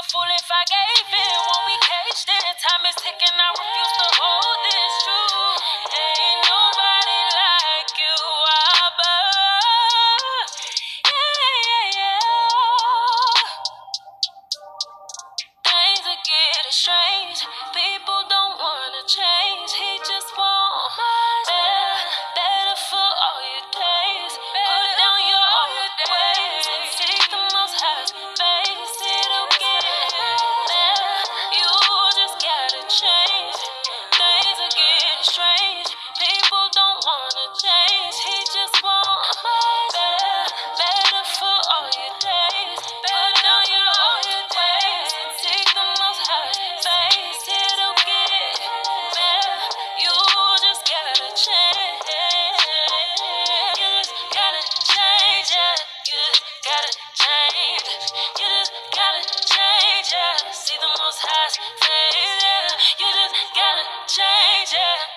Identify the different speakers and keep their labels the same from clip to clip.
Speaker 1: fool if I gave in. Won't be caged in. Time is ticking, I refuse to hold this true. Ain't nobody like you, Abba. Yeah. Things are getting strange. People don't wanna change. He just won't. Better for all your days. Put down your old ways and seek the Most High's face. It'll get better. You just gotta change. Things are getting strange. People don't wanna change. He just won't. Better for all your days. Put down your old ways and seek the Most High's face. It'll get better. You just gotta change. You just gotta change. You just gotta change. You just gotta change. See the Most High's face. You just gotta change.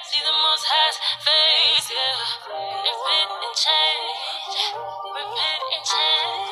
Speaker 1: See the Most High's face. Repent and change. Repent and change.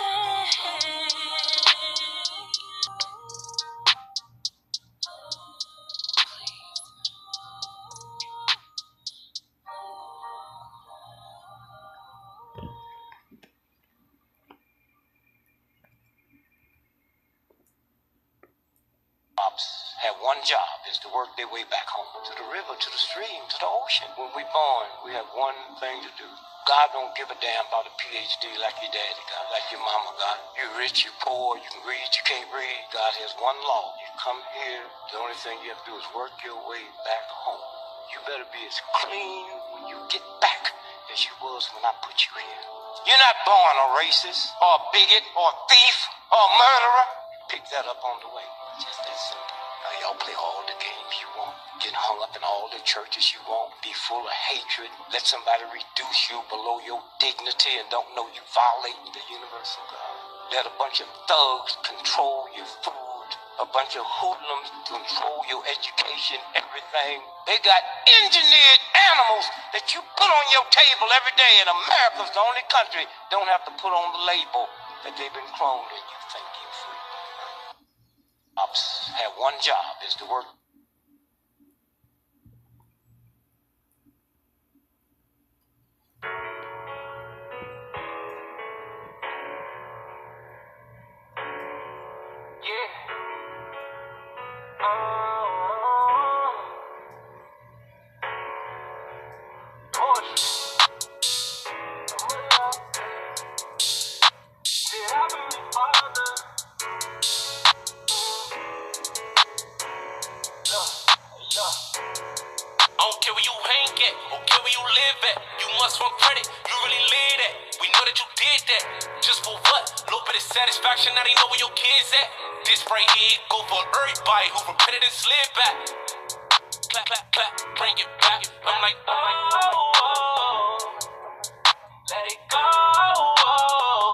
Speaker 2: Have one job, is to work their way back home, to the river, to the stream, to the ocean. When we born, we have one thing to do. God don't give a damn about a PhD like your daddy got, like your mama got. You're rich, you're poor, you can read, you can't read. God has one law. You come here, the only thing you have to do is work your way back home. You better be as clean when you get back as you was when I put you here. You're not born a racist, or a bigot, or a thief, or a murderer. Pick that up on the way. Just that simple. Now y'all play all the games you want. Get hung up in all the churches you want. Be full of hatred. Let somebody reduce you below your dignity and don't know you violating the universal God. Let a bunch of thugs control your food. A bunch of hoodlums control your education, everything. They got engineered animals that you put on your table every day, and America's the only country don't have to put on the label that they've been cloned and you think you're free. Ops have one job, is to work.
Speaker 3: I don't care where you hang at, don't care where you live at. You must want credit, you really live that. We know that you did that. Just for what? Little bit of satisfaction, now they know where your kids at. This right here go for everybody who repented and slid back. Clap, clap, clap, bring it back. I'm like, let it go.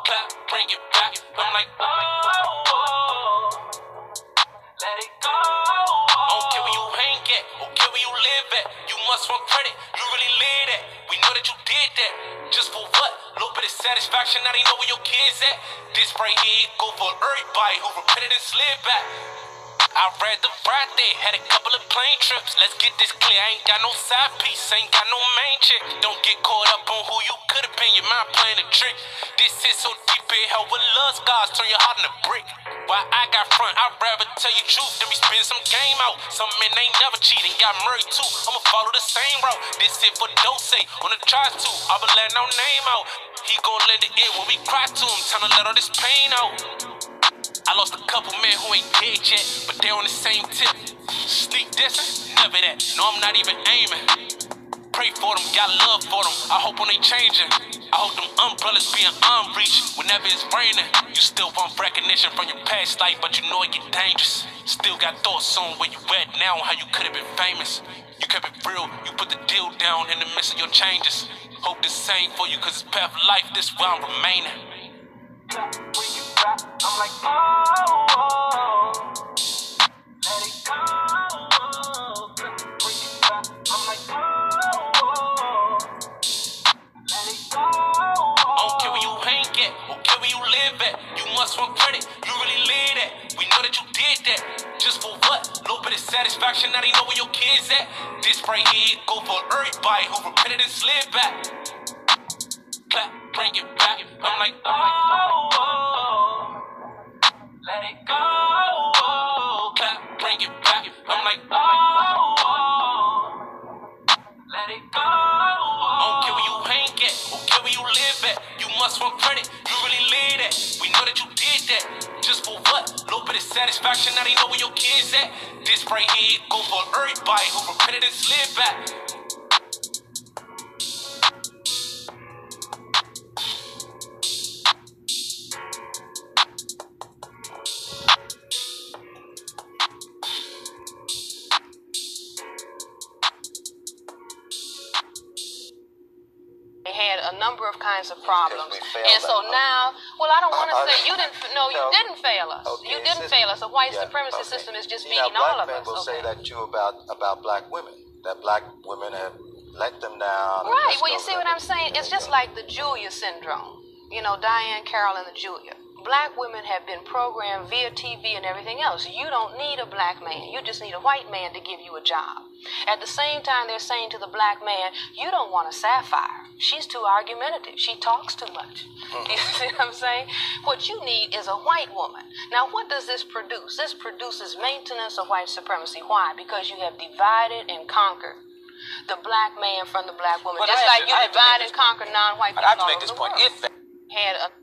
Speaker 3: Clap, bring it back. I'm like, let it go. I don't care where you hang at, don't care where you live at. You must want credit, you really live that. We know that you did that. Just for what? Little bit of satisfaction, now they know where your kids at. This right here go for everybody who repented and slid back. I read the Friday, had a couple of plane trips. Let's get this clear, I ain't got no side piece, ain't got no main chick. Don't get caught up on who you could've been, your mind playing a trick. This is so deep in hell with love scars, turn your heart into brick. While I got front, I'd rather tell you truth than we spin some game out. Some men ain't never cheated, got married too. I'ma follow the same route. This it for Dose, on the tries to. I'ma let no name out. He gon' lend it in when we cry to him, time to let all this pain out. I lost a couple men who ain't dead yet, but they on the same tip. Sneak dissing, never that. No, I'm not even aiming. Pray for them, got love for them. I hope when they changing. I hope them umbrellas being unreached whenever it's raining. You still want recognition from your past life, but you know it get dangerous. Still got thoughts on where you at now, how you could've been famous. You kept it real, you put the deal down in the midst of your changes. Hope the same for you, cause it's path of life, this where I'm remaining.
Speaker 1: When you rap, I'm like, let it go. When you rap, I'm like, let it go.
Speaker 3: I don't care where you hang at, don't care where you live at. You must want credit, you really live that. We know that you did Just for what? Little bit of satisfaction, now they know where your kids at. This right here go for everybody who repented and slid back. Clap, bring it back. I'm like, oh, let it go. Clap, bring it back. I'm like, oh, let it go. I don't care where you hang at, don't care where you live at. You must want credit, you really live that. We know that you did that. Just for what? Little bit of satisfaction, now they know where your kids at. This right here go for everybody who repented and slid back.
Speaker 4: Had a number of kinds of problems, and so now, well, I don't want to say you didn't. No, you didn't fail us.
Speaker 5: Okay,
Speaker 4: you didn't fail us. The white supremacy system is just beating all of us.
Speaker 5: Black men will say that too about black women. That black women have let them down.
Speaker 4: Right. Well, you see what I'm saying? It's just like the Julia syndrome. You know, Diane Carroll and the Julia. Black women have been programmed via TV and everything else. You don't need a black man. You just need a white man to give you a job. At the same time, they're saying to the black man, you don't want a sapphire. She's too argumentative. She talks too much. You see what I'm saying? What you need is a white woman. Now, what does this produce? This produces maintenance of white supremacy. Why? Because you have divided and conquered the black man from the black woman.
Speaker 2: But
Speaker 4: just like you divide and conquer non-white people.
Speaker 2: I have to make this point. If that
Speaker 4: had a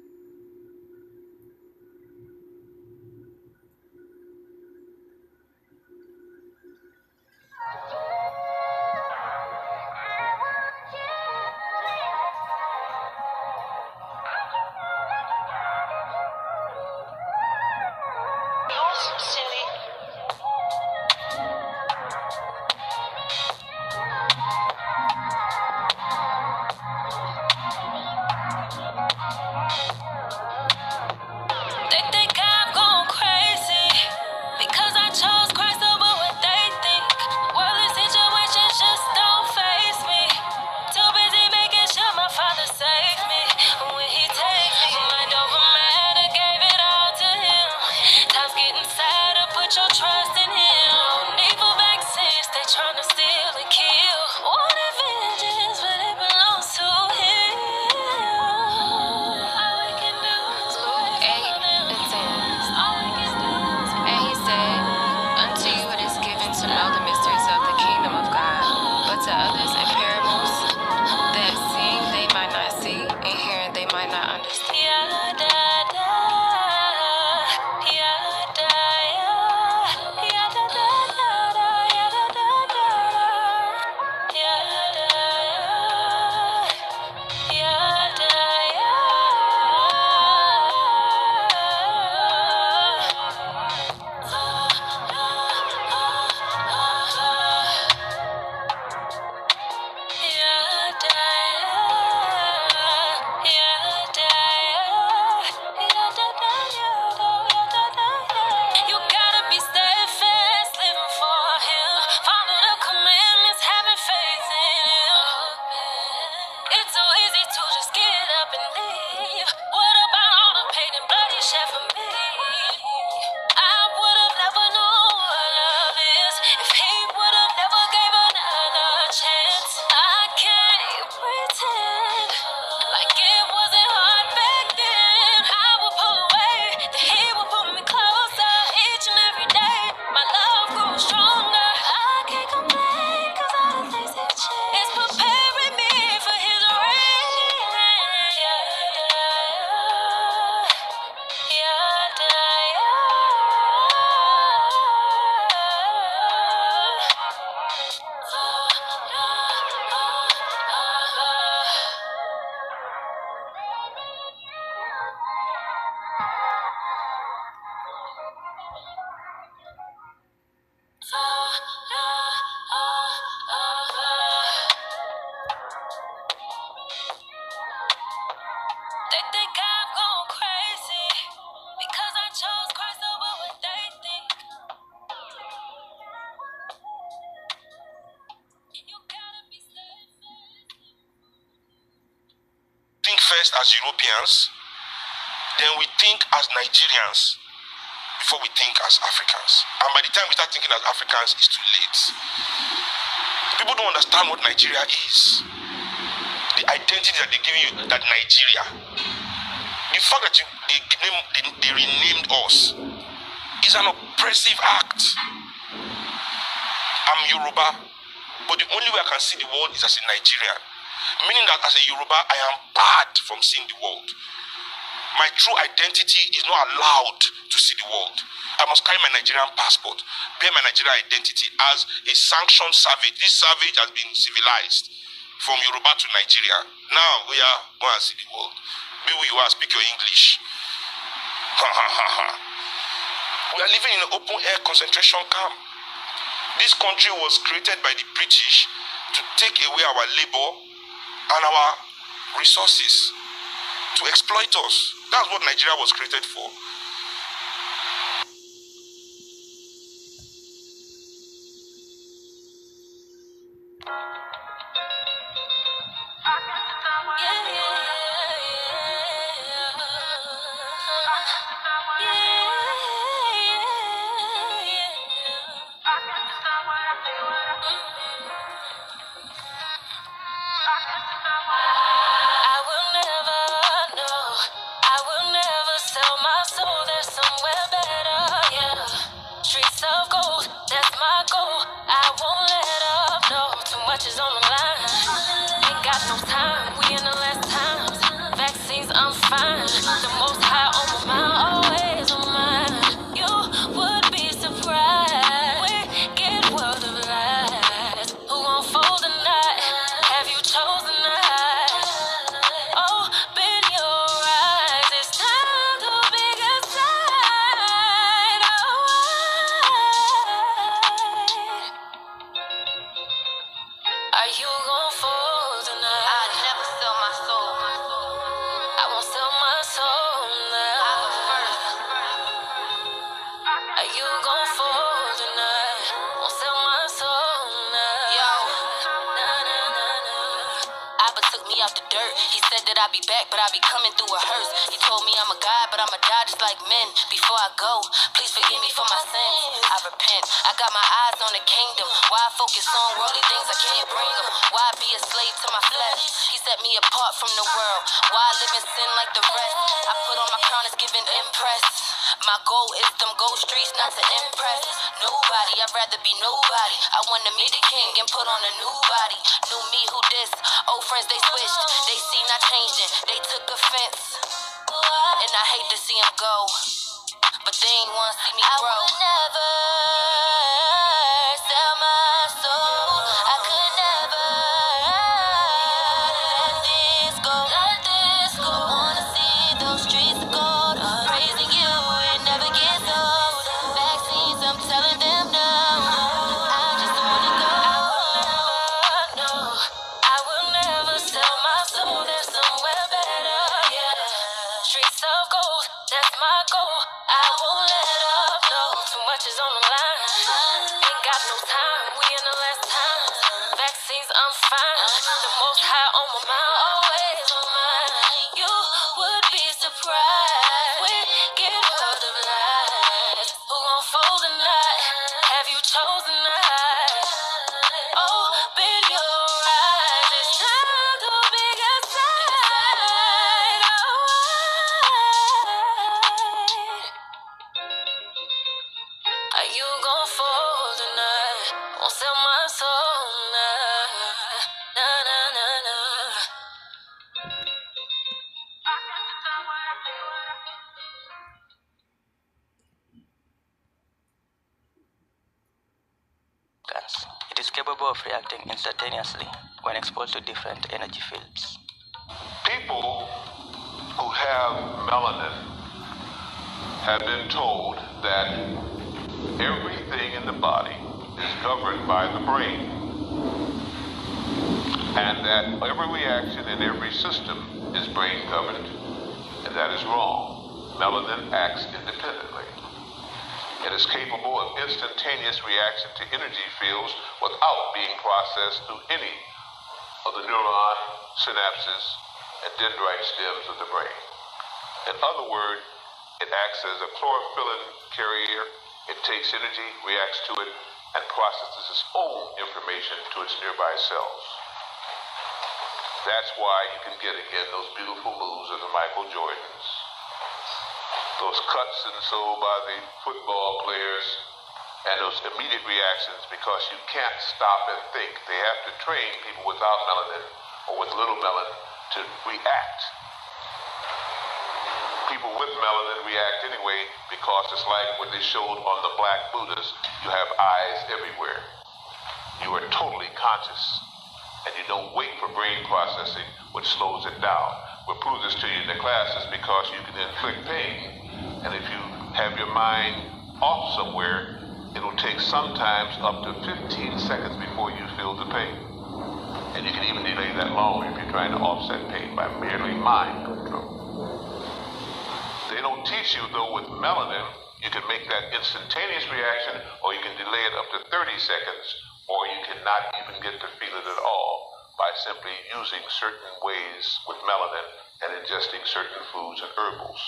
Speaker 1: They think I'm going crazy because I chose Christ over what they think. Worldly situations just don't faze me. Too busy making sure my Father saves me. When He takes me, my dopamine gave it all to Him. Time's getting sadder, put your trust in Him. No need for vaccines, they tryna steal and kill. Want vengeance, but it belongs to Him. All we can do is pray for them. All we can do is pray.
Speaker 6: And he said, unto you it is given to know the mysteries of the kingdom of God, but to others in parables, that seeing they might not see, and hearing they might not understand.
Speaker 1: You gotta be steadfast, living for Him. Follow the commandments, having faith in Him. It's so easy to just get up and leave. What about all the pain and blood He shed for me? I would have never known what love is if He would have never gave another chance. I can't pretend like it wasn't hard back then. I would pull away, then He would put me closer each and every day. My love grew stronger. I can't complain, cause all the things have changed. It's preparing me for His reign. They think I'm going crazy because I chose Christ over what they think. You gotta be steadfast.
Speaker 7: Think first as Europeans, then we think as Nigerians. before we think as Africans. And by the time we start thinking as Africans, it's too late. People don't understand what Nigeria is. The identity that they're giving you, that Nigeria. The fact that they renamed us is an oppressive act. I'm Yoruba, but the only way I can see the world is as a Nigerian. Meaning that as a Yoruba, I am barred from seeing the world. My true identity is not allowed to see the world. I must carry my Nigerian passport, bear my Nigerian identity as a sanctioned savage. This savage has been civilized from Yoruba to Nigeria. Now we are going to see the world. Be who you are, speak your English. We are living in an open air concentration camp. This country was created by the British to take away our labor and our resources, to exploit us. That's what Nigeria was created for.
Speaker 1: Is on the line. Ain't got no time. We in the last times. Vaccines, I'm fine. The most high on my mind, always on mine. You would be surprised. Wicked world of lies. Who gon' fold the night? Have you chosen night? Open your eyes. It's time to pick a side. Are you gon' fall tonight? I never sell my soul. I won't sell my soul now. I go first. Are you gon' fall tonight? Won't sell my soul now. Yo, nah, nah, nah, nah. Abba took me out the dirt. He said that I'd be back, but I'd be coming through a hearse. He told me I'm a god, but I'ma die just like men. Before I go, please forgive me for my sins. I repent. I got my eyes on the kingdom. Why focus on worldly things I can't bring them? Why be a slave to my flesh? He set me apart from the world. Why live in sin like the rest? I put on my crown, it's giving impress. My goal is them gold streets, not to impress nobody. I'd rather be nobody. I wanna meet the king and put on a new body. New me, who this? Old friends, they switched. They seen I changed it. They took offense. And I hate to see them go, but they ain't wanna see me grow. I would never sell my soul. I could never let this go. Let this go. Wanna see those streets of gold. Praising you, it never gets old. Vaccines, I'm telling them no. I just wanna go. No, I will never sell my soul. There's somewhere better. Yeah, streets of gold. That's my goal. I won't let up. No, too much is on the line. Ain't got no time. We in the last time. Vaccines, I'm fine. The most high on my mind, always on mine. You would be surprised. Wicked world of lies. Who gon' fold the night? Have you chosen night? Open your eyes. It's time to pick a side. Are you gon' fall tonight? Won't sell my soul now. Nah, nah, nah, nah.
Speaker 8: It is capable of reacting instantaneously when exposed to different energy fields.
Speaker 9: People who have melanin have been told that everything in the body is governed by the brain, and that every reaction in every system is brain governed, and that is wrong. Melanin acts independently. It is capable of instantaneous reaction to energy fields without being processed through any of the neuron synapses and dendrite stems of the brain. In other words, It acts as a chlorophyllin carrier. It takes energy, reacts to it, and processes its own information to its nearby cells. That's why you can get, again, those beautiful moves of the Michael Jordans. Those cuts and so by the football players, and those immediate reactions, because you can't stop and think. They have to train people without melanin or with little melanin to react. People with melanin react anyway, because it's like what they showed on the Black Buddhas. You have eyes everywhere. You are totally conscious, and you don't wait for brain processing, which slows it down. We'll prove this to you in the classes, because you can inflict pain, and if you have your mind off somewhere, it'll take sometimes up to 15 seconds before you feel the pain. And you can even delay that longer if you're trying to offset pain by merely mind control. They don't teach you, though, with melanin, you can make that instantaneous reaction, or you can delay it up to 30 seconds, or you cannot even get to feel it at all by simply using certain ways with melanin and ingesting certain foods and herbals.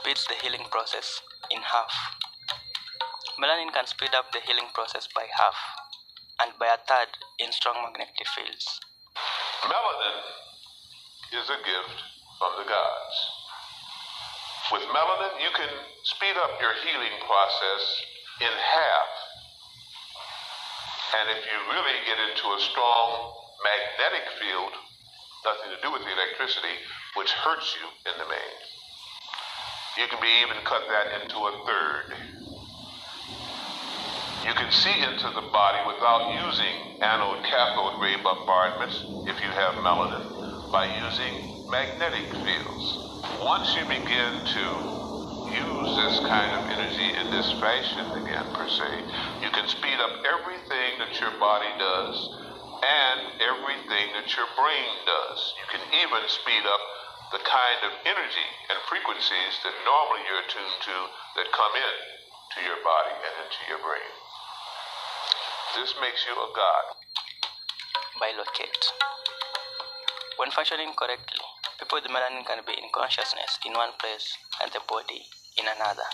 Speaker 8: Speeds the healing process in half. Melanin can speed up the healing process by half and by a third in strong magnetic fields.
Speaker 9: Melanin is a gift from the gods. With melanin, you can speed up your healing process in half. And if you really get into a strong magnetic field, nothing to do with the electricity, which hurts you in the main, you can be even cut that into a third. You can see into the body without using anode-cathode ray bombardments, if you have melanin, by using magnetic fields. Once you begin to use this kind of energy in this fashion again, per se, you can speed up everything that your body does and everything that your brain does. You can even speed up the kind of energy and frequencies that normally you're attuned to that come in to your body and into your brain. This makes you a god.
Speaker 8: Bilocate. When functioning correctly, people with melanin can be in consciousness in one place and the body in another.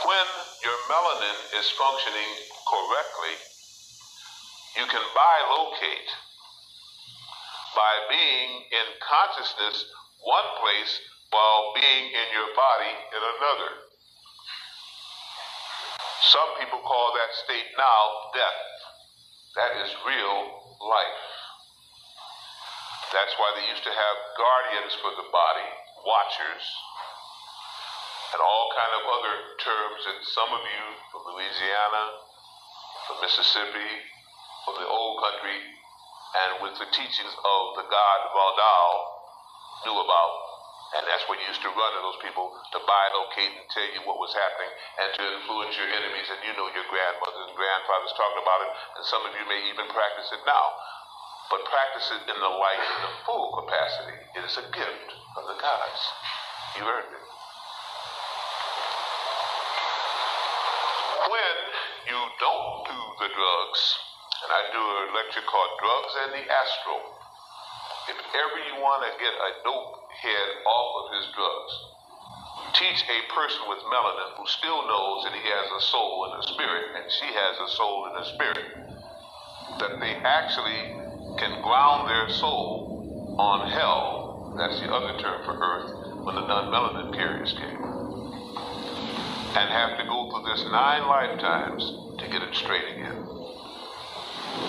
Speaker 9: When your melanin is functioning correctly, you can bilocate by being in consciousness one place while being in your body in another. Some people call that state now death. That is real life. That's why they used to have guardians for the body, watchers, and all kind of other terms that some of you from Louisiana, from Mississippi, from the old country, and with the teachings of the god Valdal knew about. And that's what you used to run to those people, to bilocate and tell you what was happening and to influence your enemies. And you know your grandmothers and grandfathers talking about it, and some of you may even practice it now. But practice it in the light, in the full capacity. It is a gift of the gods. You earned it. When you don't do the drugs, and I do a lecture called Drugs and the Astral. If ever you want to get a dope head off of his drugs, teach a person with melanin who still knows that he has a soul and a spirit, and she has a soul and a spirit, that they actually can ground their soul on hell. That's the other term for earth, when the non-melanin periods came. And have to go through this 9 lifetimes to get it straight again.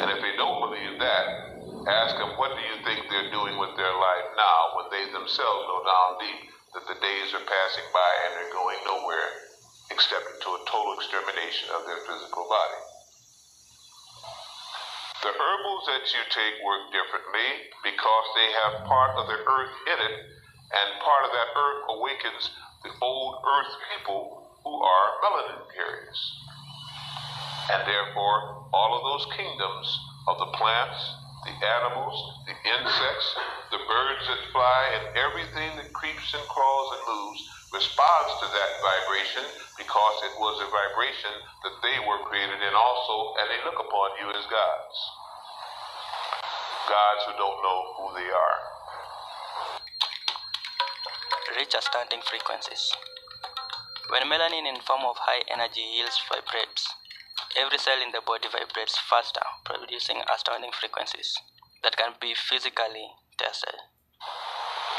Speaker 9: And if they don't believe that, ask them, what do you think they're doing with their life now, when they themselves know down deep that the days are passing by and they're going nowhere except to a total extermination of their physical body. The herbals that you take work differently because they have part of the earth in it, and part of that earth awakens the old earth people who are melanin carriers. And therefore, all of those kingdoms of the plants, the animals, the insects, the birds that fly, and everything that creeps and crawls and moves responds to that vibration, because it was a vibration that they were created in also, and they look upon you as gods. Gods who don't know who they are.
Speaker 8: reach astounding frequencies. When melanin in form of high energy yields vibrates, every cell in the body vibrates faster, producing astounding frequencies that can be physically tested.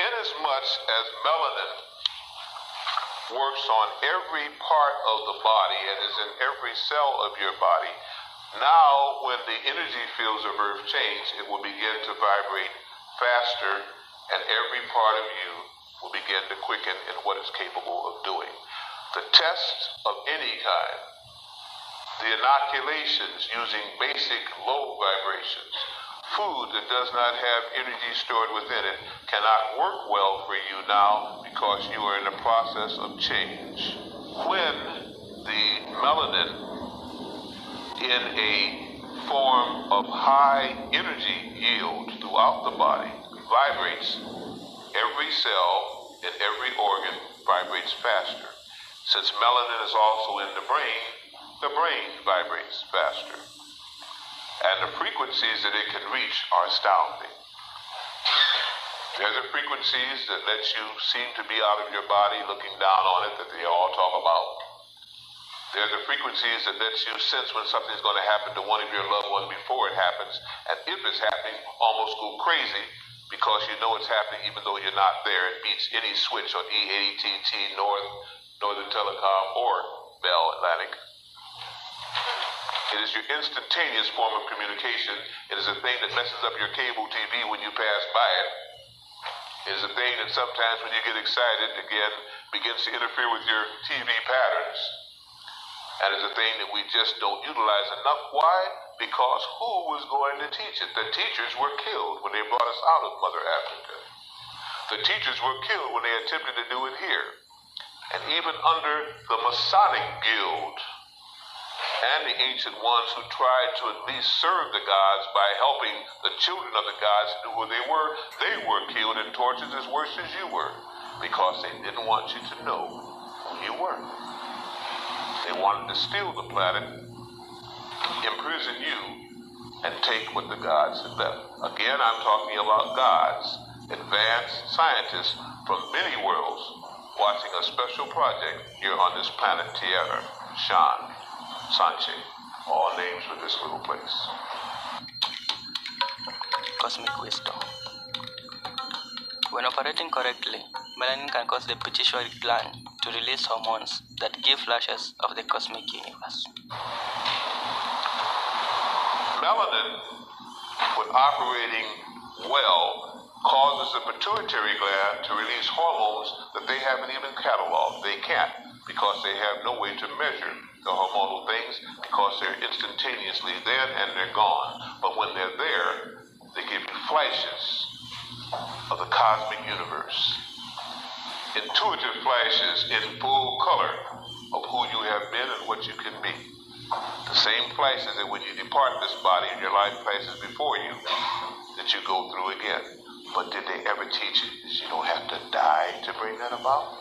Speaker 9: Inasmuch as melanin works on every part of the body and is in every cell of your body, now when the energy fields of Earth change, it will begin to vibrate faster, and every part of you will begin to quicken in what it's capable of doing. The tests of any kind, the inoculations using basic low vibrations, food that does not have energy stored within it cannot work well for you now because you are in the process of change. When the melanin in a form of high energy yield throughout the body vibrates, every cell in every organ vibrates faster. Since melanin is also in the brain vibrates faster. And the frequencies that it can reach are astounding. There are the frequencies that let you seem to be out of your body looking down on it that they all talk about. There are the frequencies that let you sense when something's going to happen to one of your loved ones before it happens, and if it's happening, almost go crazy because you know it's happening even though you're not there. It beats any switch on E80TT, Northern Telecom, or Bell Atlantic. It is your instantaneous form of communication. It is a thing that messes up your cable TV when you pass by it. It is a thing that sometimes when you get excited, again, begins to interfere with your TV patterns. And it's a thing that we just don't utilize enough. Why? Because who was going to teach it? The teachers were killed when they brought us out of Mother Africa. The teachers were killed when they attempted to do it here. And even under the Masonic Guild, and the ancient ones who tried to at least serve the gods by helping the children of the gods do who they were killed in tortures as worse as you were, because they didn't want you to know who you were. They wanted to steal the planet, imprison you, and take what the gods had left. Again, I'm talking about gods, advanced scientists from many worlds, watching a special project here on this planet Tierra, Shan, Sanche, all names for this little place.
Speaker 8: Cosmic wisdom. When operating correctly, melanin can cause the pituitary gland to release hormones that give flashes of the cosmic universe.
Speaker 9: Melanin, when operating well, causes the pituitary gland to release hormones that they haven't even cataloged. They can't, because they have no way to measure the hormonal things, because they're instantaneously there and they're gone. But when they're there, they give you flashes of the cosmic universe. Intuitive flashes in full color of who you have been and what you can be. The same flashes that when you depart this body and your life passes before you, that you go through again. But did they ever teach you that you don't have to die to bring that about?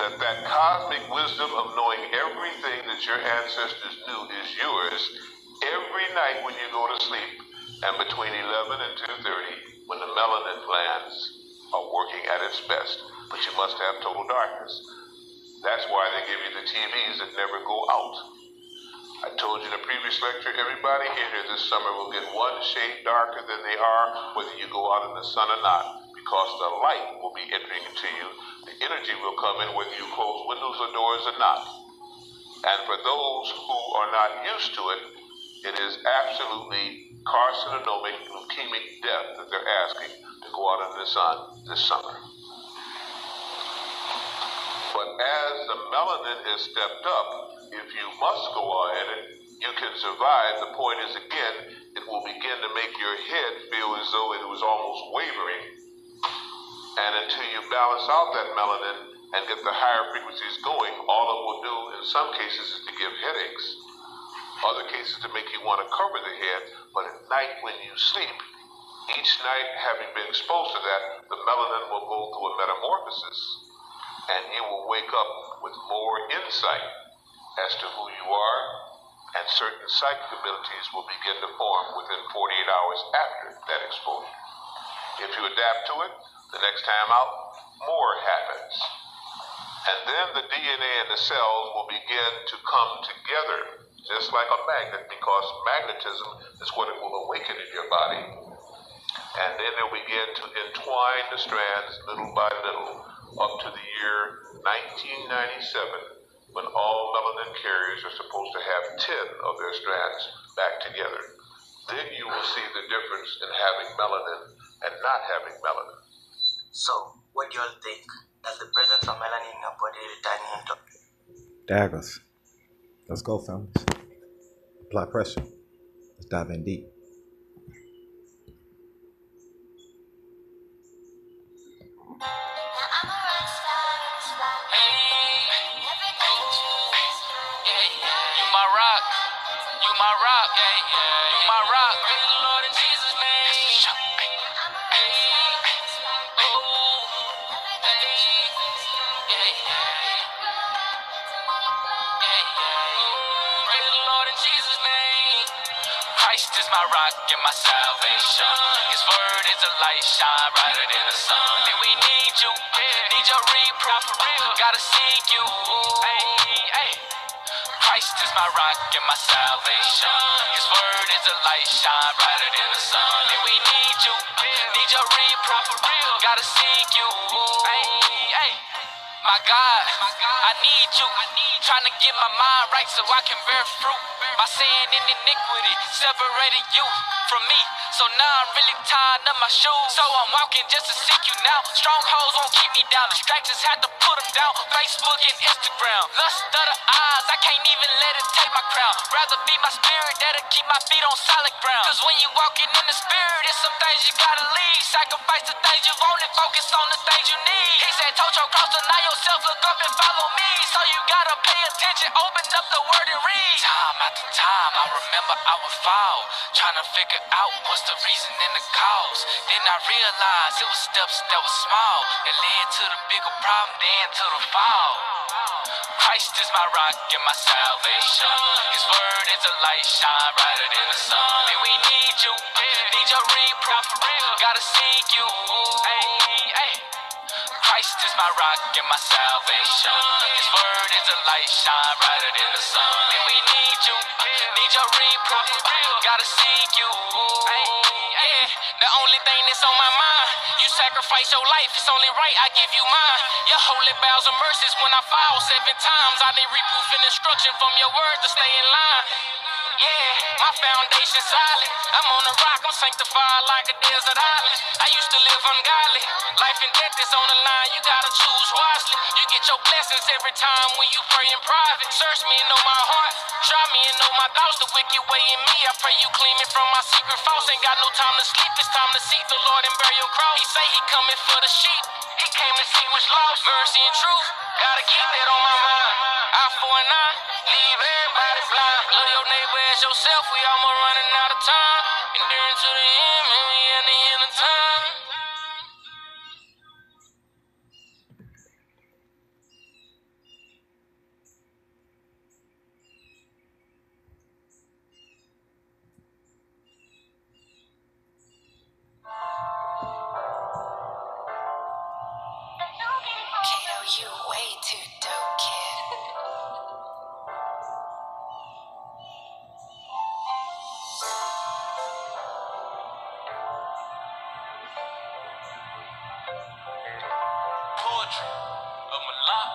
Speaker 9: That cosmic wisdom of knowing everything that your ancestors knew is yours every night when you go to sleep, and between 11 and 2:30 when the melanin glands are working at its best. But you must have total darkness. That's why they give you the TVs that never go out. I told you in a previous lecture, everybody in here this summer will get one shade darker than they are, whether you go out in the sun or not, because the light will be entering into you. The energy will come in whether you close windows or doors or not. And for those who are not used to it, it is absolutely carcinogenic, leukemic death that they're asking to go out in the sun this summer. But as the melanin is stepped up, if you must go out in it, you can survive. The point is, again, it will begin to make your head feel as though it was almost wavering. And until you balance out that melanin and get the higher frequencies going, all it will do in some cases is to give headaches. Other cases to make you want to cover the head. But at night when you sleep, each night having been exposed to that, the melanin will go through a metamorphosis. And you will wake up with more insight as to who you are, and certain psychic abilities will begin to form within 48 hours after that exposure. If you adapt to it, the next time out, more happens. And then the DNA in the cells will begin to come together, just like a magnet, because magnetism is what it will awaken in your body. And then they'll begin to entwine the strands little by little up to the year 1997, when all melanin carriers are supposed to have 10 of their strands back together. Then you will see the difference in having melanin and not having melanin.
Speaker 8: So, what do you all think? Does the presence of melanin in your body return into?
Speaker 10: Daggers. Let's go, fellas. Apply pressure. Let's dive in deep.
Speaker 3: Christ is my rock and my salvation. His word is a light, shine brighter than the sun. And we need you, need your reproof for real. Gotta seek you. Christ is my rock and my salvation. His word is a light, shine brighter than the sun. And we need you, need your reproof for real. Gotta seek you. My God, I need you. Trying to get my mind right so I can bear fruit. My sin and iniquity separated you from me. So now I'm really tying up my shoes. So I'm walking just to seek you now. Strongholds won't keep me down. Distractions had to put them down. Facebook and Instagram. Lust of the eyes, I can't even let it take my crown. Rather be my spirit that'll keep my feet on solid ground. Cause when you walking in the spirit, there's some things you gotta leave. Sacrifice the things you want and focus on the things you need. He said, told your cross, deny yourself, look up and follow me. So you gotta pay attention, open up the word and read. Time after time, I remember I would fall, trying to figure out what's the reason and the cause. Then I realized it was steps that were small that led to the bigger problem, then to the fall. Christ is my rock and my salvation. His word is a light, shine brighter than the sun. And we need you, need your reproof for real. Gotta seek you. Christ is my rock and my salvation. His word is a light, shine brighter than the sun. And we need you, need your reproof for real. Gotta seek you. The only thing that's on my mind, you sacrifice your life, it's only right I give you mine. Your holy bowels of mercies when I fall 7 times. I need reproof and instruction from your word to stay in line. Yeah, my foundation solid. I'm on a rock, I'm sanctified like a desert island. I used to live ungodly. Life and death is on the line, you gotta choose wisely. You get your blessings every time when you pray in private. Search me and know my heart, try me and know my thoughts. The wicked way in me, I pray you clean me from my secret faults. Ain't got no time to sleep, it's time to seek the Lord and bear your cross. He say he coming for the sheep, he came to see what's lost. Mercy and truth, gotta keep that on my mind. Eye for an eye, leave everybody blind. Love your neighbor as yourself, we almost running out of time. Enduring to the end, man, we in the end of time.
Speaker 6: You way too dope, kid.
Speaker 3: Poetry of Malak.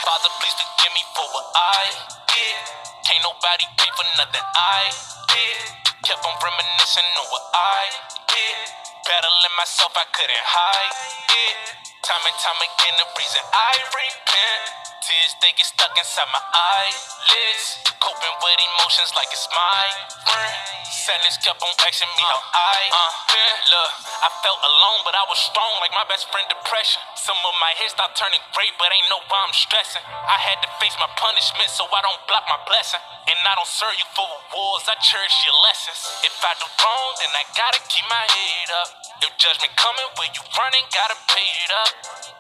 Speaker 3: Father, please forgive me for what I did. Can't nobody pay for nothing I did. Kept on reminiscing on what I did. Battling myself, I couldn't hide it. Time and time again, the reason I repent. Tears, they get stuck inside my eyelids. Coping with emotions like it's my friend. Sadness kept on asking me how I been. Look, I felt alone, but I was strong like my best friend depression. Some of my hair started turning gray, but ain't know why I'm stressing. I had to face my punishment so I don't block my blessing. And I don't serve you for awards, I cherish your lessons. If I do wrong, then I gotta keep my head up. If judgment coming, where you running, gotta pay it up.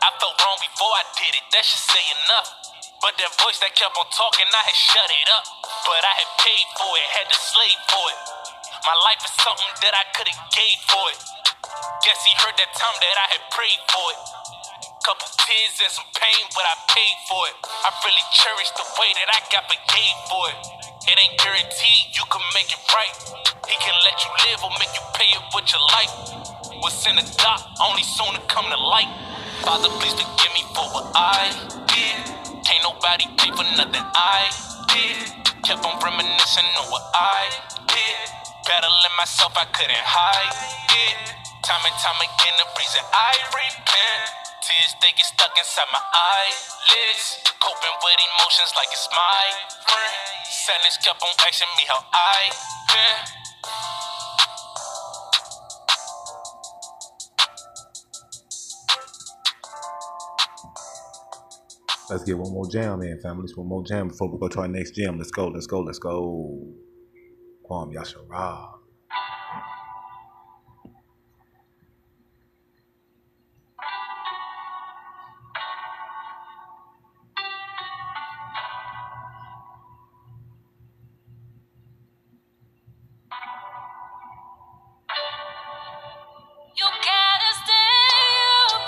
Speaker 3: I felt wrong before I did it, that should say enough. But that voice that kept on talking, I had shut it up. But I had paid for it, had to slave for it. My life is something that I could've gave for it. Guess he heard that time that I had prayed for it. Couple tears and some pain, but I paid for it. I really cherish the way that I got forgave for it. It ain't guaranteed you can make it right. He can let you live or make you pay it with your life. What's in the dark only soon to come to light. Father, please forgive me for what I did. Can't nobody pay for nothing I did. Kept on reminiscing on what I did. Battling myself, I couldn't hide it. Time and time again, the reason I repent. Tears, they get stuck inside my eyelids. Coping with emotions like it's my friend. Sadness kept on asking me how I been.
Speaker 10: Let's get one more jam in, families. One more jam before we go to our next jam. Let's go, let's go, let's go. Kwam Yasharah.
Speaker 1: You gotta stay up.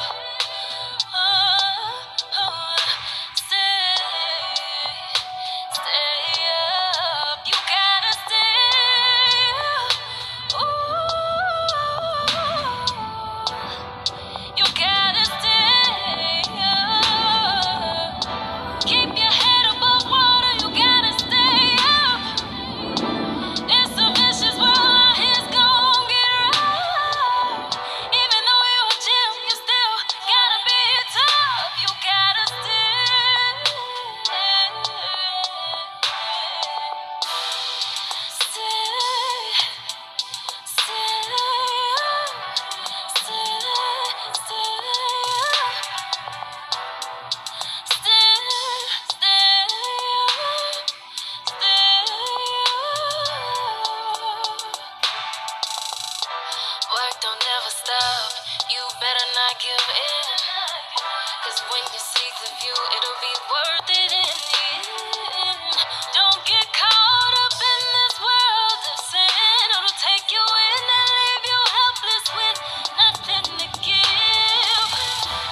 Speaker 1: Stay up. You gotta stay up. You gotta stay up. Keep your head above water. You gotta stay up. It's a vicious world. He's gon' get rough. Even though you're a gym, you still gotta be tough. You gotta stay. Work don't never stop. You better not give in. Cause when you see the view, it'll be worth it in the end. Don't get caught up in this world of sin. It'll take you in and leave you helpless with nothing to give.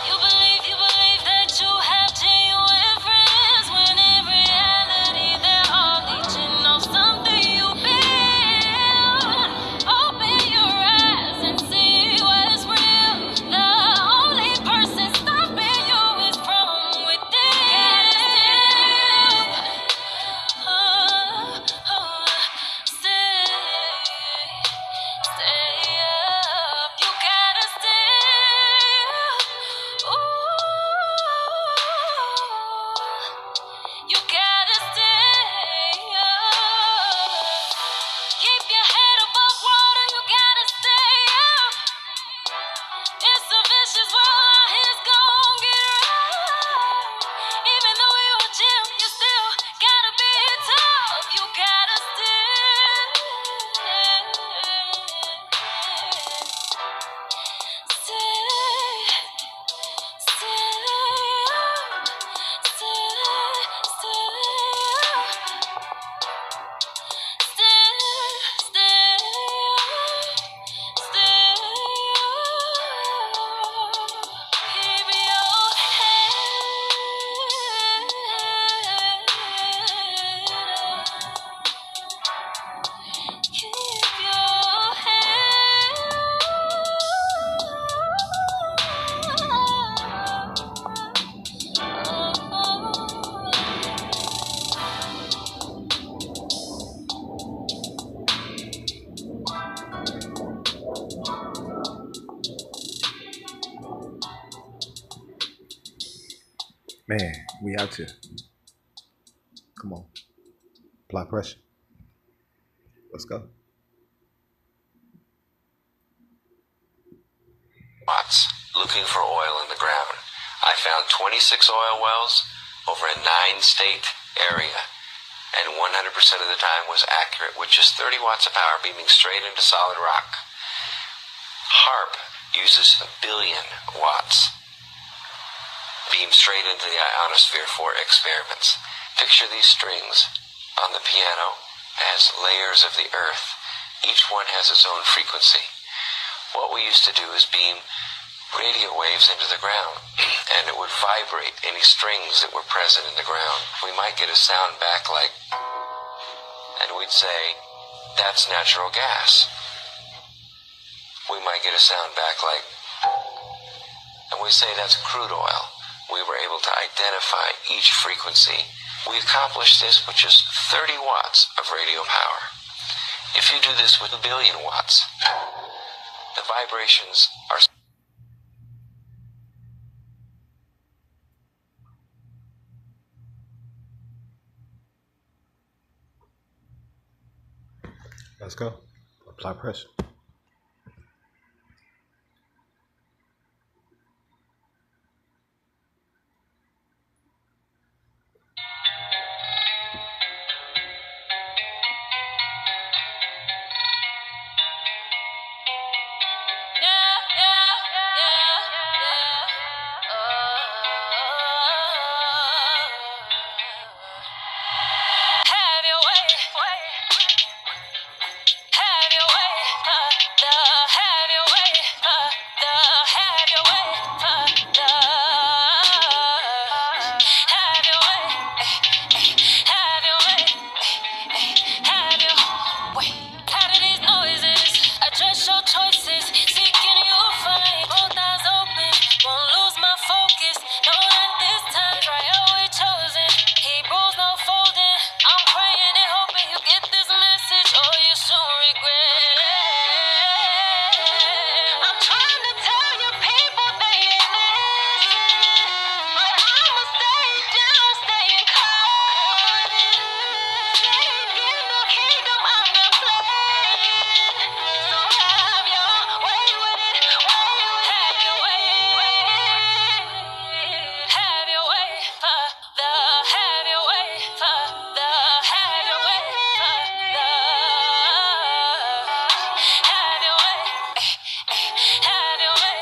Speaker 1: You believe that you have genuine friends, when in reality they're all leeching off something you build. Open your eyes and see what's real. The only person stopping you is from within. Stay up. You gotta stay up. You gotta stay up. Keep your head above water. You gotta stay up. It's a vicious world. He's gon' get rough. Even though you're a gym, you still gotta be tough. You gotta stay.
Speaker 10: Man, we out here. Come on. Apply pressure. Let's go.
Speaker 11: Looking for oil in the ground. I found 26 oil wells over a 9-state area, and 100% of the time was accurate with just 30 watts of power beaming straight into solid rock. HARP uses 1 billion watts. Beam straight into the ionosphere for experiments. Picture these strings on the piano as layers of the earth. Each one has its own frequency. What we used to do is beam radio waves into the ground, and it would vibrate any strings that were present in the ground. We might get a sound back like, and we'd say, that's natural gas. We might get a sound back like, and we say that's crude oil. We were able to identify each frequency. We accomplished this with just 30 watts of radio power. If you do this with 1 billion watts, the vibrations are...
Speaker 10: Let's go. Apply pressure.
Speaker 1: Have your way. Have your way. Have your way. Have your way. Have your way. Have your way. Have your way. Tired of these noises. Address your choices. Seeking you find. Both eyes open. Won't lose my focus. Know that this time trial we chosen. Hebrews no folding. I'm praying and hoping you get this message or you soon regret it. I'm trying to tell you people they ain't listening, but I'ma stay down, staying confident. Staying in the kingdom, I'm not playing. So have your way with it, have your way. Have your way, Father, have your way, Father, have your way, Father, have your way, have your way,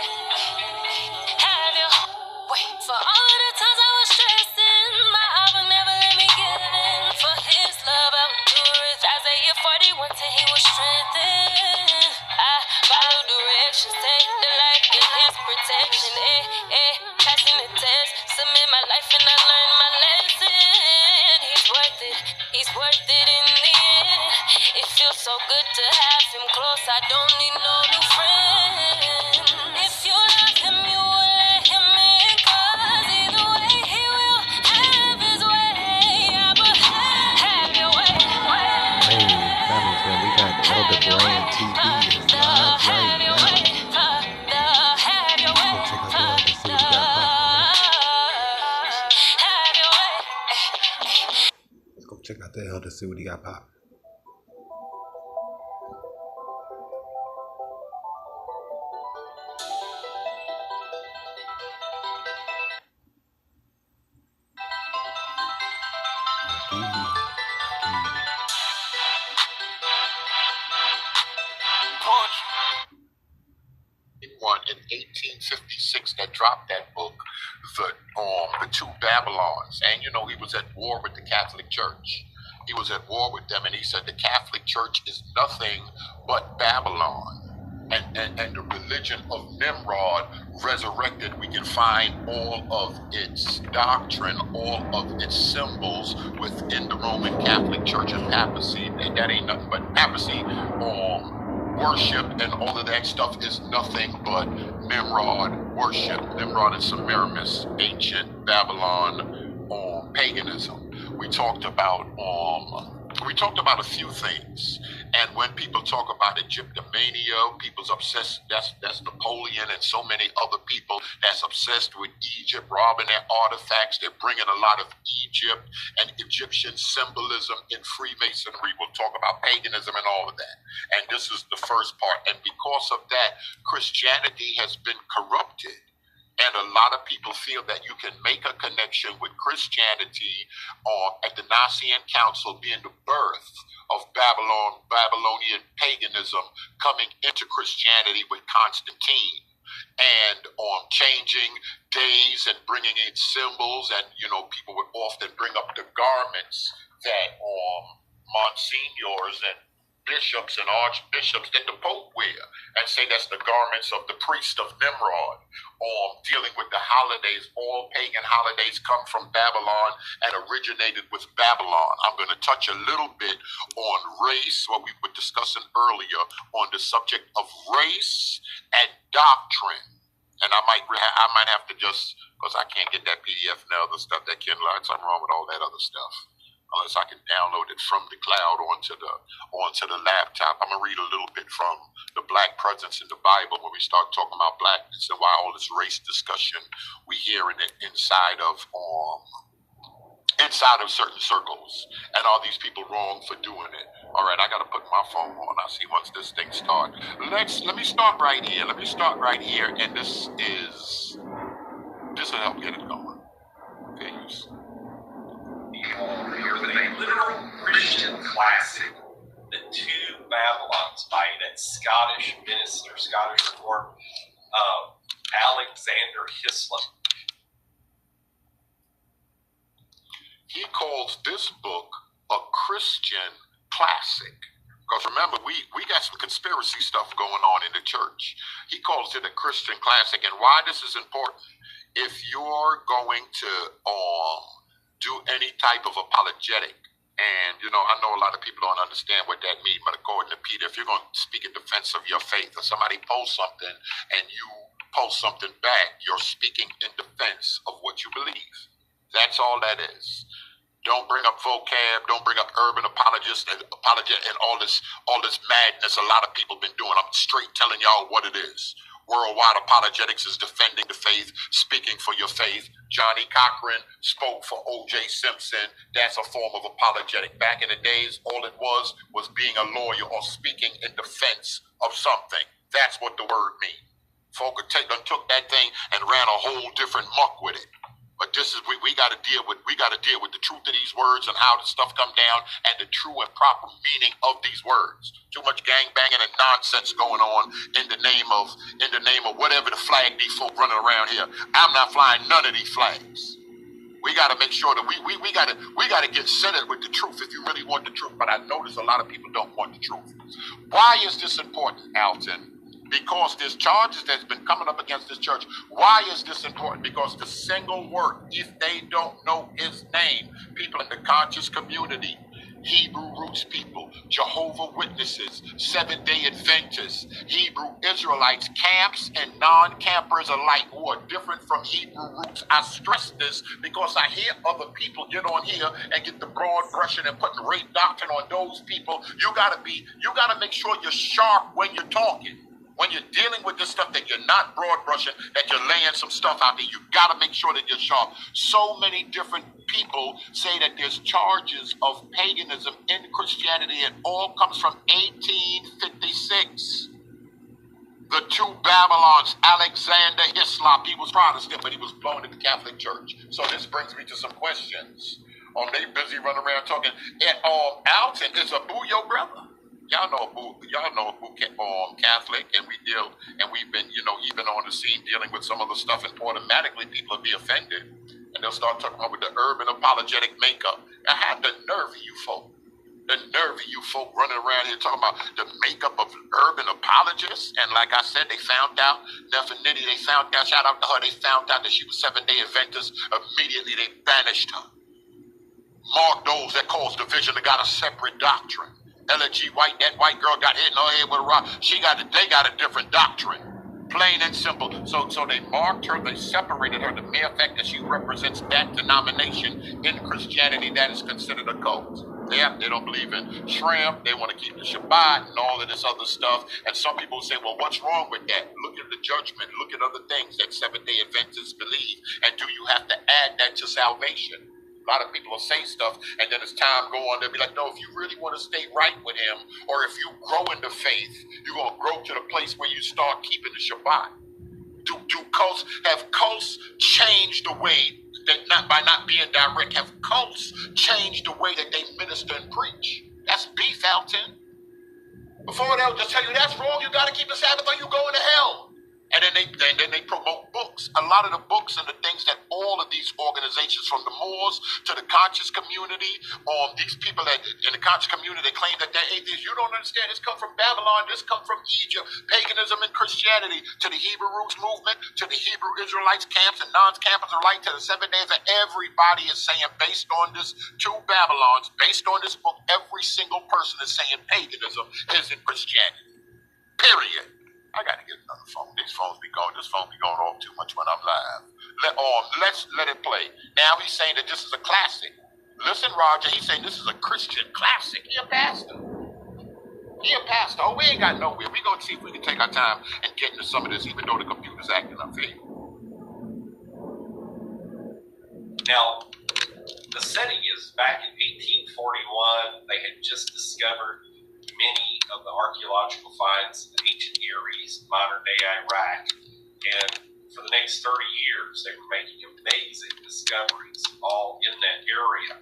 Speaker 1: have your way. For all of the times I was stressing, my Abba never let me give in. For His love I would do it. Isaiah 41 till He was strengthened. I follow directions, take the light in His protection. Passing the test, submit my life and I learned my lesson. He's worth it in the end. It feels so good to have Him close, I don't need no new friend. If you love Him, you will let Him in, 'cause either way He will have His way. Have your way.
Speaker 10: Hey, families, man, we got Elder Brand TV is live right now. Go check out the Elder, see what he got popping. Let's go check out the Elder, see what he got popping.
Speaker 9: One in 1856 that dropped that book, the Two Babylons, and you know he was at war with the Catholic Church. He was at war with them, and he said the Catholic Church is nothing but Babylon, and the religion of Nimrod resurrected. We can find all of its doctrine, all of its symbols within the Roman Catholic Church and papacy, and that ain't nothing but papacy. Worship and all of that stuff is nothing but Nimrod worship. Nimrod and Semiramis, ancient Babylon, paganism. We talked about a few things, and when people talk about Egyptomania, people's obsessed. That's Napoleon and so many other people that's obsessed with Egypt, robbing their artifacts. They're bringing a lot of Egypt and Egyptian symbolism in Freemasonry. We'll talk about paganism and all of that. And this is the first part. And because of that, Christianity has been corrupted. And a lot of people feel that you can make a connection with Christianity at the Nicene Council being the birth of Babylonian paganism coming into Christianity with Constantine, and changing days and bringing in symbols. And, you know, people would often bring up the garments that monsignors and
Speaker 12: bishops and archbishops that the Pope wear and say that's the garments of the priest of Nimrod, or dealing with the holidays. All pagan holidays come from Babylon and originated with Babylon. I'm going to touch a little bit on race, what we were discussing earlier on the subject of race and doctrine. And I might have to just, because I can't get that PDF and other stuff, that Kindle, something wrong with all that other stuff. Unless I can download it from the cloud onto the laptop. I'm gonna read a little bit from the black presence in the Bible when we start talking about blackness and why all this race discussion we hearing it inside of certain circles. And are these people wrong for doing it? All right, I gotta put my phone on. I see once this thing starts. Let me start right here. And this will help get it going. Okay,
Speaker 13: Here with a literal Christian classic, The Two Babylons, by that Scottish minister, Scottish Reform, Alexander Hislop.
Speaker 12: He calls this book a Christian classic. Because remember, we got some conspiracy stuff going on in the church. He calls it a Christian classic. And why this is important, if you're going to do any type of apologetic, and I know a lot of people don't understand what that means, but according to Peter, if you're going to speak in defense of your faith, or somebody posts something and you post something back, you're speaking in defense of what you believe. That's all that is. Don't bring up vocab. Don't bring up urban apologists and all this madness a lot of people been doing. I'm straight telling y'all what it is. Worldwide apologetics is defending the faith, speaking for your faith. Johnny Cochran spoke for O.J. Simpson. That's a form of apologetic. Back in the days, all it was being a lawyer or speaking in defense of something. That's what the word means. Folk took that thing and ran a whole different muck with it. But this is we got to deal with the truth of these words and how the stuff come down and the true and proper meaning of these words. Too much gang banging and nonsense going on in the name of whatever the flag these folk running around here. I'm not flying none of these flags. We got to make sure that we got to get centered with the truth if you really want the truth. But I notice a lot of people don't want the truth. Why is this important, Alton? Because there's charges that's been coming up against this church. Why is this important? Because the single word, if they don't know his name, people in the conscious community, Hebrew roots people, Jehovah Witnesses, Seventh-day Adventists, Hebrew Israelites, camps and non-campers alike who are different from Hebrew roots. I stress this because I hear other people get on here and get the broad brushing and putting rape doctrine on those people. You gotta make sure you're sharp when you're talking. When you're dealing with this stuff, that you're not broad brushing, that you're laying some stuff out there, you got to make sure that you're sharp. So many different people say that there's charges of paganism in Christianity. It all comes from 1856. The two Babylons, Alexander Hislop, he was Protestant, but he was blown in the Catholic Church. So this brings me to some questions. They busy running around talking. And Alton is a boo your brother. Y'all know Catholic, and we've been, even on the scene dealing with some of the stuff, and automatically people will be offended, and they'll start talking about with the urban apologetic makeup. I had the nerve of you folk running around here talking about the makeup of urban apologists, and like I said, they found out, Nefertiti, shout out to her, they found out that she was Seventh-day Adventist. Immediately they banished her. Mark those that cause division, they got a separate doctrine. Elegy White, that white girl got hit in her head with a rock. They got a different doctrine. Plain and simple. So they marked her, they separated her. The mere fact that she represents that denomination in Christianity, that is considered a cult. They don't believe in shrimp. They want to keep the Shabbat and all of this other stuff. And some people say, well, what's wrong with that? Look at the judgment. Look at other things that Seventh-day Adventists believe. And do you have to add that to salvation? A lot of people will say stuff, and then as time go on, they'll be like, no, if you really want to stay right with him, or if you grow in the faith, you're going to grow to the place where you start keeping the Shabbat. Have cults changed the way that, by not being direct, have cults changed the way that they minister and preach? That's beef, Alton. Before they'll just tell you that's wrong, you got to keep the Sabbath or you going to hell. And then they promote books. A lot of the books and the things that all of these organizations, from the Moors to the conscious community, these people that in the conscious community, they claim that they're atheists. You don't understand. This come from Babylon. This come from Egypt, paganism and Christianity, to the Hebrew roots movement, to the Hebrew Israelites camps and non-campers alike, to the 7 days. And everybody is saying, based on this two Babylons, based on this book, every single person is saying paganism is in Christianity. Period. I got to get another phone. This phone be going off too much when I'm live. Let's let it play. Now he's saying that this is a classic. Listen, Roger, he's saying this is a Christian classic. He a pastor. Oh, we ain't got nowhere. We gonna see if we can take our time and get into some of this, even though the computer's acting up here.
Speaker 13: Now, the setting is back in 1841. They had just discovered many of the archaeological finds in ancient Near East, modern-day Iraq, and for the next 30 years, they were making amazing discoveries all in that area.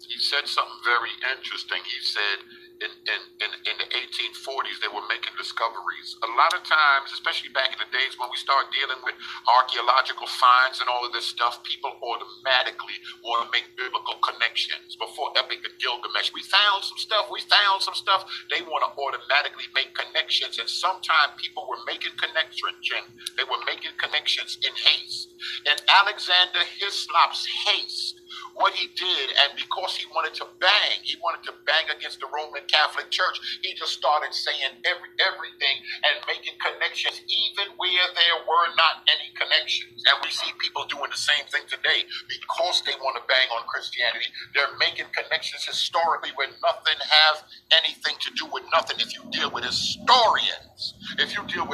Speaker 12: He said something very interesting. He said in the 1840s, they were making discoveries. A lot of times, especially back in the days when we start dealing with archaeological finds and all of this stuff, people automatically want to make biblical connections. Before Epic and Gilgamesh, we found some stuff. They want to automatically make connections. And sometimes people were making connections. They were making connections in haste. In Alexander Hislop's haste, what he did, and because he wanted to bang against the Roman Catholic Church, he just started saying everything and making connections even where there were not any connections. And we see people doing the same thing today because they want to bang on Christianity. They're making connections historically where nothing has anything to do with nothing. If you deal with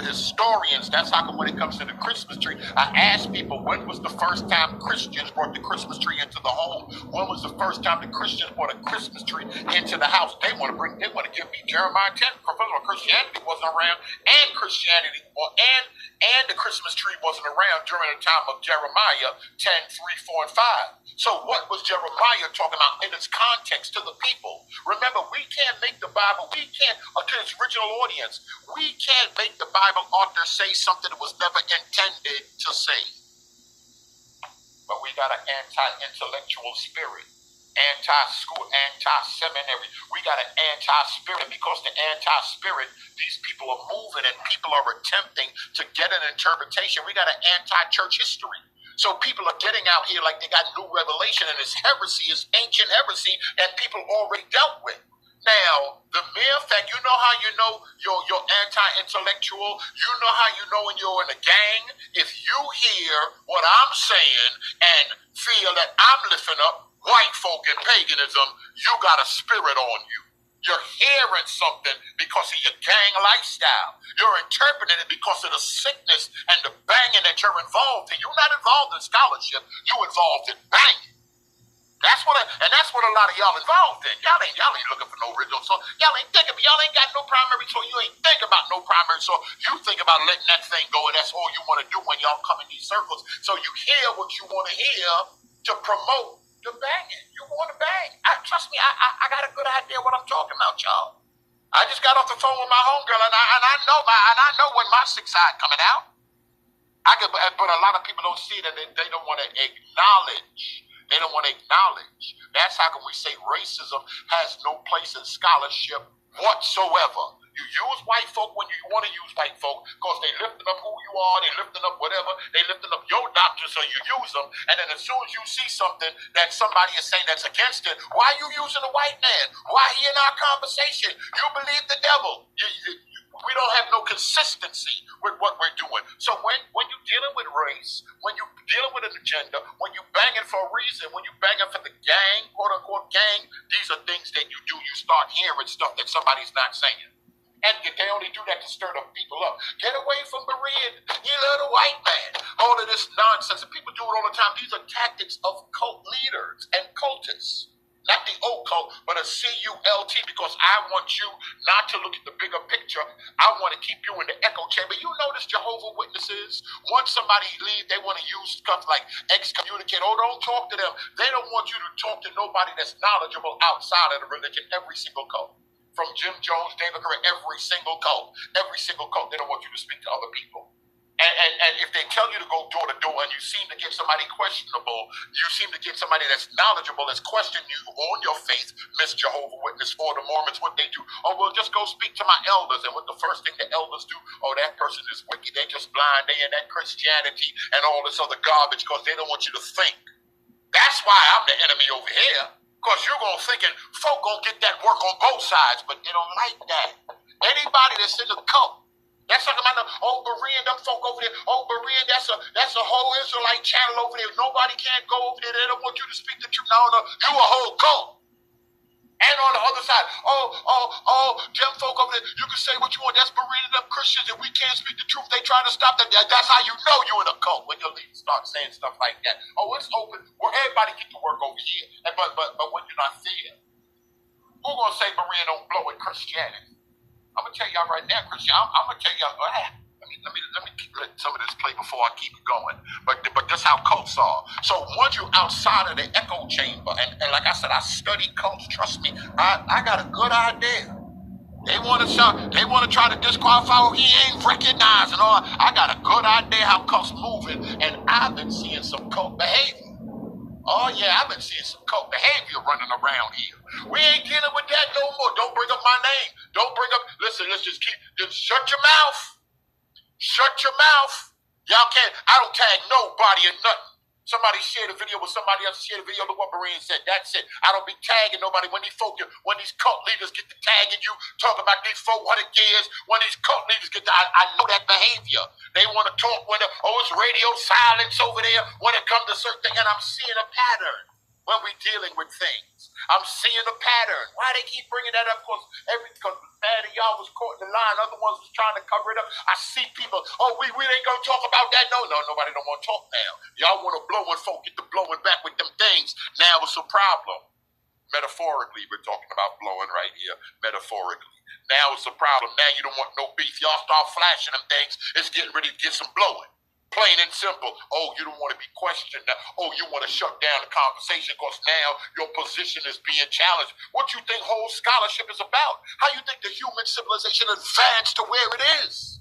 Speaker 12: historians, that's how come when it comes to the Christmas tree, I ask people, when was the first time Christians brought the Christmas tree into the home? When was the first time the Christians brought a Christmas tree into the house? They want to give me Jeremiah 10. Professor, Christianity wasn't around, and the Christmas tree wasn't around during the time of Jeremiah 10, 3, 4, and 5. So what was Jeremiah talking about in its context to the people? Remember, we can't make the Bible, to its original audience, we can't make the Bible author say something that was never intended to say. But we got an anti-intellectual spirit, anti-school, anti-seminary. We got an anti-spirit, because the anti-spirit, these people are moving and people are attempting to get an interpretation. We got an anti-church history. So people are getting out here like they got new revelation, and this heresy is ancient heresy that people already dealt with. Now, the mere fact, you know how you know you're anti-intellectual, you know how you know when you're in a gang? If you hear what I'm saying and feel that I'm lifting up white folk and paganism, you got a spirit on you. You're hearing something because of your gang lifestyle. You're interpreting it because of the sickness and the banging that you're involved in. You're not involved in scholarship, you're involved in banging. That's what a lot of y'all involved in. Y'all ain't looking for no original source. Y'all ain't got no primary source. You ain't think about no primary source. You think about letting that thing go, and that's all you want to do when y'all come in these circles. So you hear what you want to hear to promote the banging. You want to bang. Trust me, I got a good idea what I'm talking about, y'all. I just got off the phone with my homegirl, and I know when my six side coming out. But a lot of people don't see that. They don't want to acknowledge. They don't want to acknowledge. That's how can we say racism has no place in scholarship whatsoever. You use white folk when you want to use white folk because they lifting up who you are, they lifting up whatever, they lifting up your doctrine, so you use them. And then as soon as you see something that somebody is saying that's against it, why are you using a white man? Why he in our conversation? You believe the devil. We don't have no consistency with what we're doing. So when you're dealing with race, when you're dealing with an agenda, when you're banging for a reason, when you're banging for the gang, quote unquote gang, these are things that you do. You start hearing stuff that somebody's not saying. And they only do that to stir the people up. Get away from Berean. You little white man. All of this nonsense. And people do it all the time. These are tactics of cult leaders and cultists. Not the occult, but a CULT, because I want you not to look at the bigger picture. I want to keep you in the echo chamber. You notice Jehovah's Witnesses, once somebody leaves, they want to use stuff like excommunicate. Oh, don't talk to them. They don't want you to talk to nobody that's knowledgeable outside of the religion, every single cult. From Jim Jones, David Correa, every single cult, they don't want you to speak to other people. And if they tell you to go door to door and you seem to get somebody questionable, you seem to get somebody that's knowledgeable, that's questioning you on your faith, Miss Jehovah Witness or the Mormons, what they do, oh, well, just go speak to my elders. And what the first thing the elders do, oh, that person is wicked, they're just blind, they in that Christianity and all this other garbage because they don't want you to think. That's why I'm the enemy over here, because you're going to thinking folk going to get that work on both sides, but they don't like that. Anybody that's in the cult, that's talking about the Berean, them folk over there. Berean, that's a whole Israelite channel over there. Nobody can't go over there. They don't want you to speak the truth. No, you a whole cult. And on the other side, them folk over there, you can say what you want. That's Berean, them Christians, and we can't speak the truth. They trying to stop that. That's how you know you in a cult, when your leaders start saying stuff like that. Oh, it's open. Well, everybody get to work over here. But when you're not there, who gonna say Berean don't blow in Christianity? I'm gonna tell y'all right now, Christian. I'm gonna tell y'all. Let me let some of this play before I keep it going. But that's how cults are. So once you're outside of the echo chamber, and like I said, I study cults. Trust me, I got a good idea. They want to try to disqualify. Oh, he ain't recognized and all. I got a good idea how cults moving, and I've been seeing some cult behavior. Oh, yeah, I've been seeing some cult behavior running around here. We ain't dealing with that no more. Don't bring up my name. Don't bring up, listen, let's just shut your mouth. Shut your mouth. Y'all can't, I don't tag nobody or nothing. Somebody shared a video with somebody else, shared a video of what Berean said. That's it. I don't be tagging nobody. When these cult leaders get to tagging you, talking about these 400 years, when these cult leaders get to, I know that behavior. They want to talk when it's radio silence over there when it comes to certain things. And I'm seeing a pattern when we're dealing with things. I'm seeing a pattern. Why they keep bringing that up? Because bad of y'all was caught in the line. Other ones was trying to cover it up. I see people, we ain't going to talk about that. No, nobody don't want to talk now. Y'all want to blow when folk get to blowing back with them things. Now it's a problem. Metaphorically, we're talking about blowing right here. Metaphorically. Now it's a problem. Now you don't want no beef. Y'all start flashing them things. It's getting ready to get some blowing. Plain and simple. Oh, you don't want to be questioned. Oh, you want to shut down the conversation because now your position is being challenged. What you think whole scholarship is about? How you think the human civilization advanced to where it is?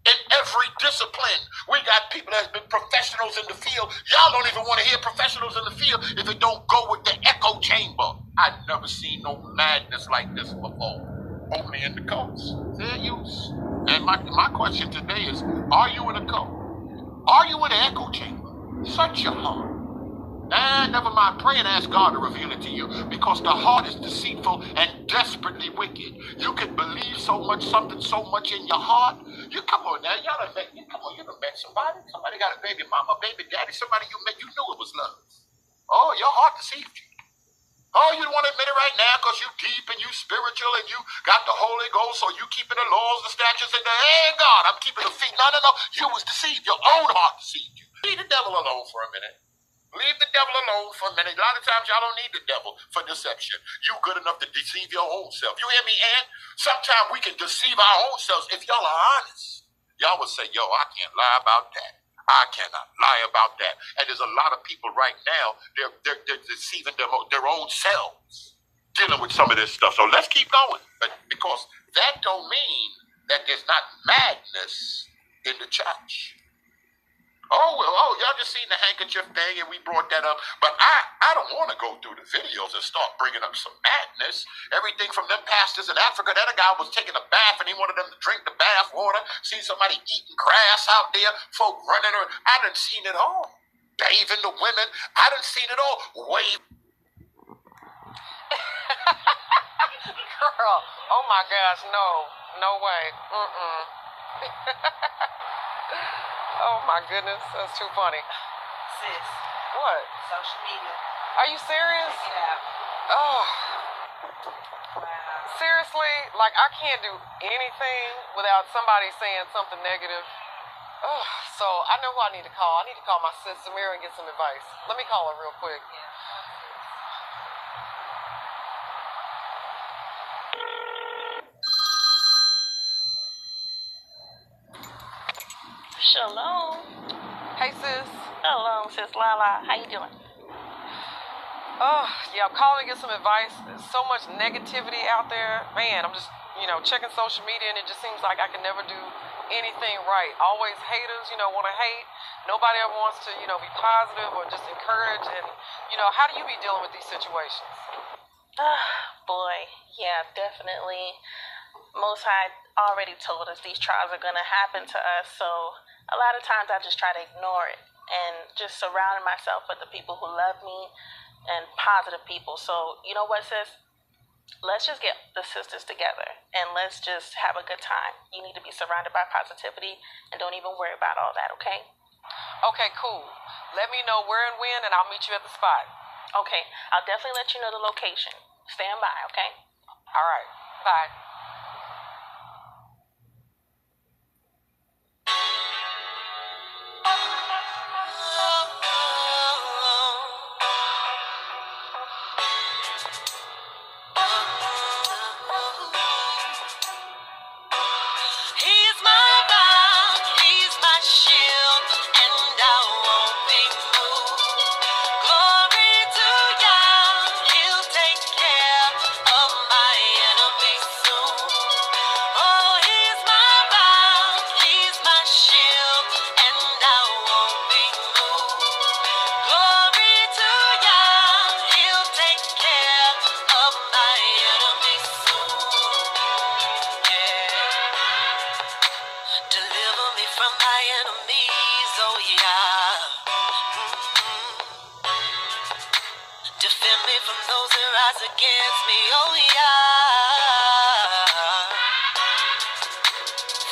Speaker 12: In every discipline, we got people that's been professionals in the field. Y'all don't even want to hear professionals in the field if it don't go with the echo chamber. I've never seen no madness like this before. Only in the cults. Fair use. And my question today is, are you in a cult? Are you in the echo chamber? Search your heart. Never mind. Pray and ask God to reveal it to you, because the heart is deceitful and desperately wicked. You can believe something so much in your heart. You come on now. You done met somebody. Somebody got a baby mama, baby daddy. Somebody you met, you knew it was love. Oh, your heart deceived you. Oh, you don't want to admit it right now because you deep and you spiritual and you got the Holy Ghost, so you keeping the laws, the statutes, and hey, God, I'm keeping the feet. No. You was deceived. Your own heart deceived you. Leave the devil alone for a minute. Leave the devil alone for a minute. A lot of times y'all don't need the devil for deception. You good enough to deceive your own self. You hear me, Ann? Sometimes we can deceive our own selves if y'all are honest. Y'all would say, yo, I can't lie about that. I cannot lie about that. And there's a lot of people right now, they're deceiving their own selves, dealing with some of this stuff. So let's keep going. But because that don't mean that there's not madness in the church. Y'all just seen the handkerchief thing and we brought that up. But I don't want to go through the videos and start bringing up some madness. Everything from them pastors in Africa. That guy was taking a bath and he wanted them to drink the bath water. See somebody eating grass out there. Folk running around. I done seen it all. Bathing the women. I done seen it all.
Speaker 4: Girl, oh my gosh, no way. Oh my goodness, that's too funny.
Speaker 14: Sis.
Speaker 4: What?
Speaker 14: Social media.
Speaker 4: Are you serious?
Speaker 14: Yeah.
Speaker 4: Oh.
Speaker 14: Wow.
Speaker 4: Seriously? Like, I can't do anything without somebody saying something negative. Oh, so I know who I need to call. I need to call my sis Samira and get some advice. Let me call her real quick.
Speaker 14: Shalom.
Speaker 4: Hey, sis.
Speaker 14: Shalom, sis Lala. How you doing?
Speaker 15: Oh, yeah, I'm calling to get some advice. There's so much negativity out there. Man, I'm just, checking social media, and it just seems like I can never do anything right. Always haters, want to hate. Nobody ever wants to, be positive or just encourage. And, how do you be dealing with these situations?
Speaker 16: Boy, yeah, definitely. Most High already told us these trials are going to happen to us, so a lot of times I just try to ignore it and just surround myself with the people who love me and positive people. So, you know what, sis? Let's just get the sisters together and let's just have a good time. You need to be surrounded by positivity and don't even worry about all that, okay?
Speaker 15: Okay, cool. Let me know where and when, and I'll meet you at the spot.
Speaker 16: Okay, I'll definitely let you know the location. Stand by, okay?
Speaker 15: All right, bye.
Speaker 1: He's my rock, he's my shield, and I won't be moved. Glory to God, he'll take care of my enemies soon. Oh, he's my rock, he's my shield, and I won't be moved. Glory to God, he'll take care of my enemies soon. Deliver me from my enemies, oh yeah. Defend me from those that rise against me, oh yeah.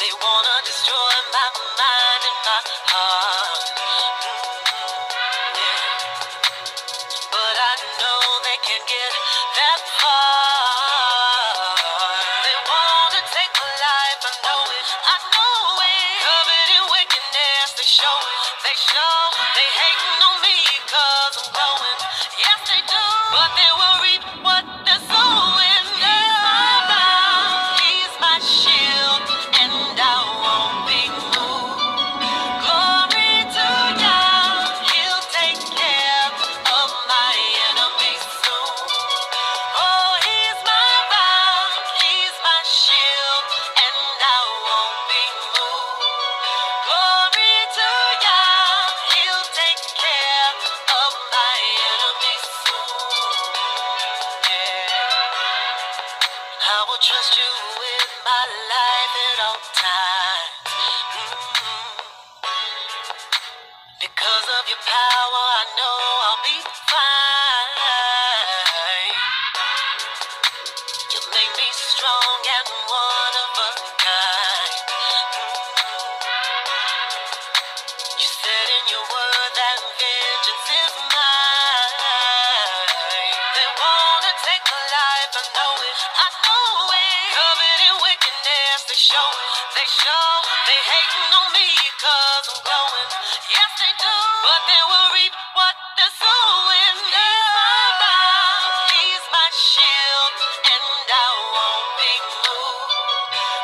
Speaker 1: They wanna destroy my mind and my heart. Yeah. But I know they can get that far. They wanna take my life, I know it, I know it. Covered in wickedness, they show it, they show. They hating on me cause I'm growing, yes they do. But they will reap what they're sowing. He's my rock, he's my shield, and I won't be moved. Glory to God, he'll take care of my enemies soon. Oh, he's my rock, he's my shield, and I won't be moved. Glory to God, he'll take care of my enemies soon. Yeah. I will trust you with my life at all times. Because of your power, I know I'll be fine. You make me strong and one of a kind. You said in your word that vengeance is mine. They wanna take my life, I know it, I know it. Covered in wickedness, they show it, they show. They hating on me cause I'm growing, yes they do. But they will reap what they're sowing. He's my rock, he's my shield, and I won't be moved.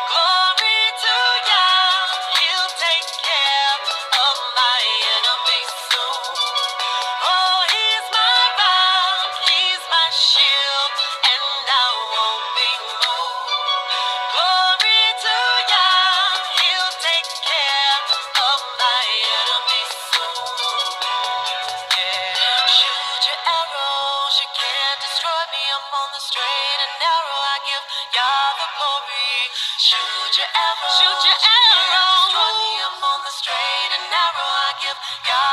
Speaker 1: Glory to God, he'll take care of my enemies soon. Oh, he's my rock, he's my shield, and I won't be moved. Glory to God, he'll take care of my enemies soon. Yeah. Shoot your arrows, you can't destroy me. I'm on the straight and narrow. I give Yah the glory. Shoot your arrows, you can't destroy me. I'm on the straight and narrow. I give Yah